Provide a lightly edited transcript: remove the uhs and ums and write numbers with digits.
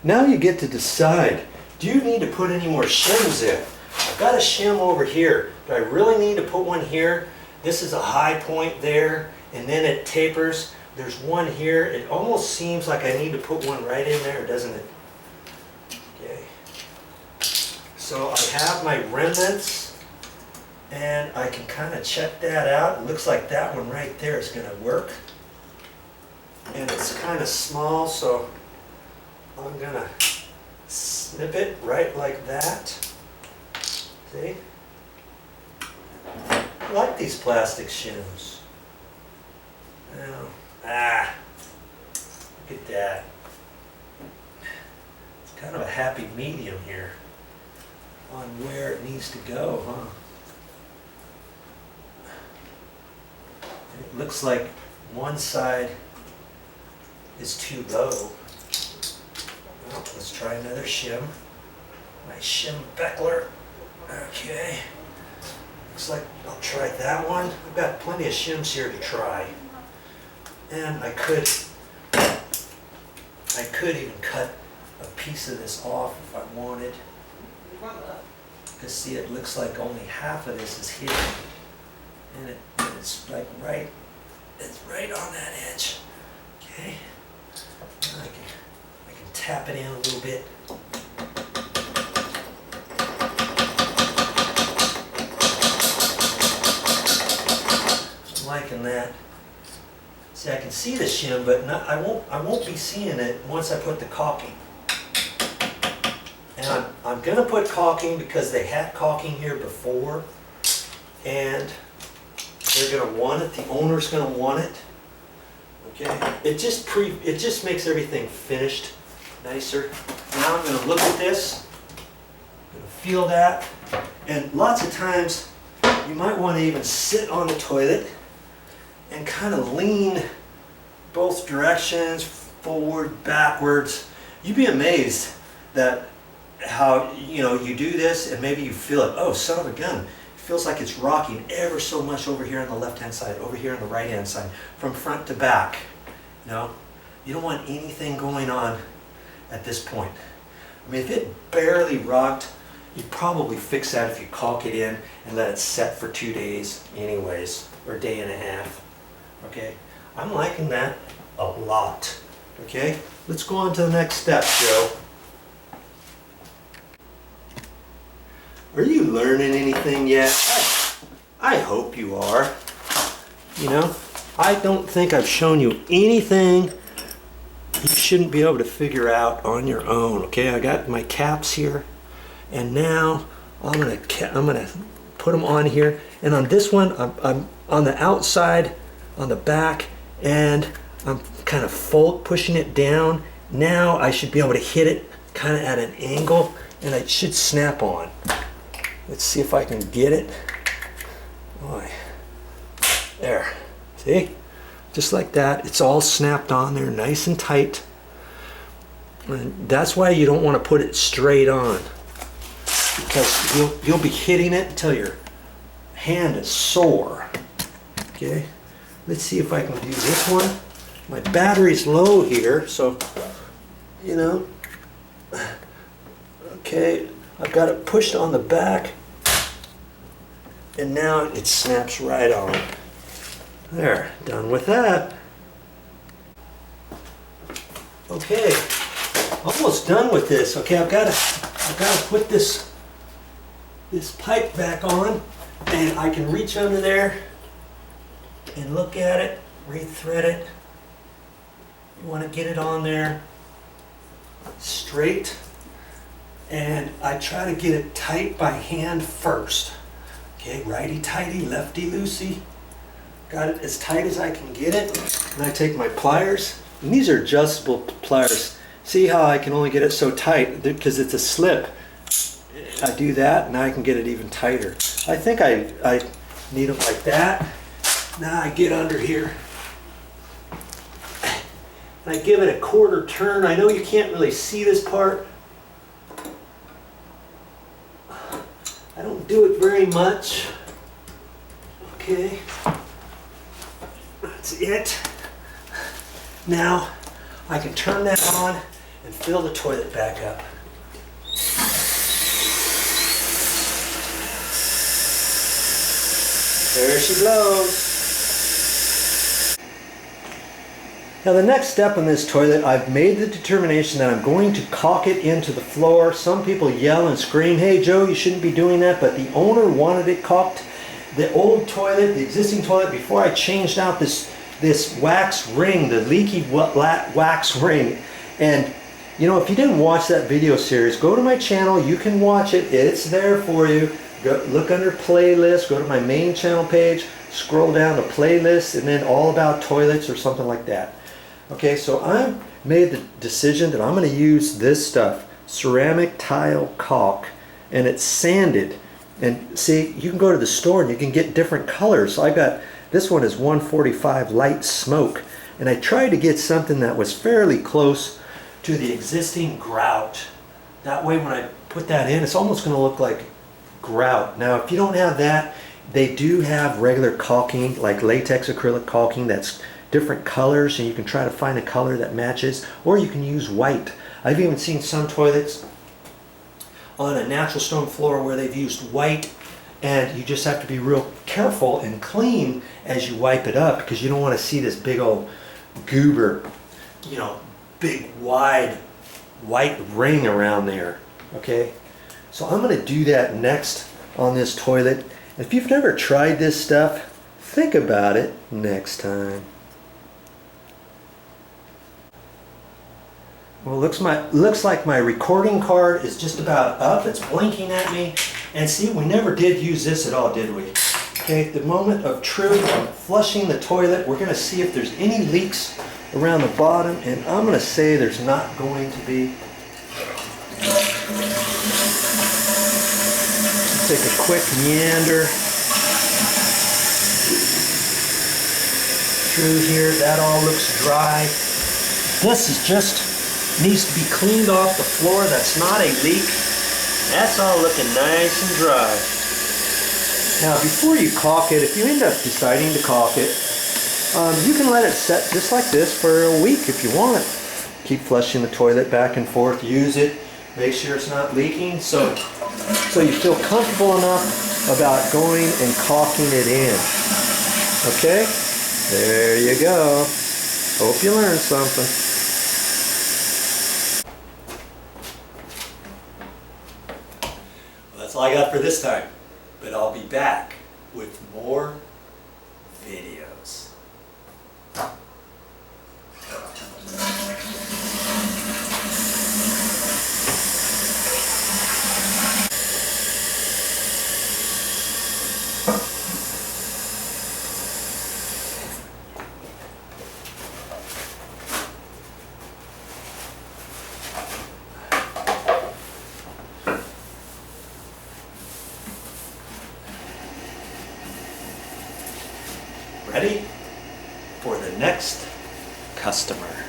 Now you get to decide, do you need to put any more shims in? I've got a shim over here. Do I really need to put one here? This is a high point there, and then it tapers. There's one here. It almost seems like I need to put one right in there, doesn't it? Okay. So I have my remnants, and I can kind of check that out. It looks like that one right there is going to work. And it's kind of small, so I'm going to snip it right like that. See? I like these plastic shims. Now, look at that. It's kind of a happy medium here on where it needs to go, huh? And it looks like one side is too low. Well, let's try another shim. My shim Beckler. Okay. Looks like I'll try that one. I've got plenty of shims here to try. And I could even cut a piece of this off if I wanted. Because see, it looks like only half of this is hidden. And it's like it's right on that edge. Okay. And I can tap it in a little bit. I'm liking that. See, I can see the shim, but I won't be seeing it once I put the caulking. And I'm going to put caulking because they had caulking here before, and they're going to want it. The owner's going to want it. Okay. It just makes everything finished nicer. Now I'm going to look at this. I'm going to feel that. And lots of times you might want to even sit on the toilet and kind of lean both directions, forward, backwards. You'd be amazed that how you do this and maybe you feel it. Oh, son of a gun. It feels like it's rocking ever so much over here on the left-hand side, over here on the right-hand side, from front to back. No, you don't want anything going on at this point. I mean, if it barely rocked, you'd probably fix that if you caulk it in and let it set for 2 days anyways, or a day and a half. Okay, I'm liking that a lot. Okay, let's go on to the next step, Joe. Are you learning anything yet? I hope you are. You know, I don't think I've shown you anything you shouldn't be able to figure out on your own. Okay, I got my caps here, and now I'm gonna put them on here. And on this one, I'm on the outside, on the back, and I'm kind of pushing it down. Now I should be able to hit it kind of at an angle, and it should snap on. Let's see if I can get it. Boy. There. See? Just like that. It's all snapped on there, nice and tight. And that's why you don't want to put it straight on, because you'll be hitting it until your hand is sore. Okay? Let's see if I can do this one. My battery's low here, so, you know. Okay, I've got it pushed on the back, and now it snaps right on. There, done with that. Okay, almost done with this. Okay, I've got to put this pipe back on, and I can reach under there and look at it, re-thread it. You want to get it on there straight, and I try to get it tight by hand first. Okay, righty tighty, lefty loosey. Got it as tight as I can get it, and I take my pliers, and these are adjustable pliers. See how I can only get it so tight because it's a slip. I do that, and I can get it even tighter. I think I need them like that. Now I get under here, and I give it a quarter turn. I know you can't really see this part. I don't do it very much. Okay, that's it. Now I can turn that on, and fill the toilet back up. There she blows. Now the next step on this toilet, I've made the determination that I'm going to caulk it into the floor. Some people yell and scream, "Hey Joe, you shouldn't be doing that," but the owner wanted it caulked. The old toilet, the existing toilet, before I changed out this wax ring, the leaky wax ring, and you know, if you didn't watch that video series, go to my channel, you can watch it, it's there for you. Go, look under playlist, go to my main channel page, scroll down to playlist, and then all about toilets or something like that. Okay, so I made the decision that I'm going to use this stuff, ceramic tile caulk, and it's sanded. And see, you can go to the store and you can get different colors. So I got, this one is 145 light smoke, and I tried to get something that was fairly close to the existing grout. That way when I put that in, it's almost going to look like grout. Now if you don't have that, they do have regular caulking, like latex acrylic caulking that's different colors, and you can try to find a color that matches, or you can use white. I've even seen some toilets on a natural stone floor where they've used white, and you just have to be real careful and clean as you wipe it up, because you don't want to see this big old goober, you know, big wide white ring around there. Okay, so I'm going to do that next on this toilet. If you've never tried this stuff, think about it next time. Well, looks like my recording card is just about up. It's blinking at me. And see, we never did use this at all, did we? Okay, the moment of truth, I'm flushing the toilet. We're going to see if there's any leaks around the bottom, and I'm going to say there's not going to be. Take a quick meander through here. That all looks dry. This is just needs to be cleaned off the floor. That's not a leak. That's all looking nice and dry. Now before you caulk it, if you end up deciding to caulk it, you can let it set just like this for a week if you want. Keep flushing the toilet back and forth, use it, make sure it's not leaking, so you feel comfortable enough about going and caulking it in. Okay? There you go. Hope you learned something. That's all I got for this time, but I'll be back with more videos. Ready for the next customer.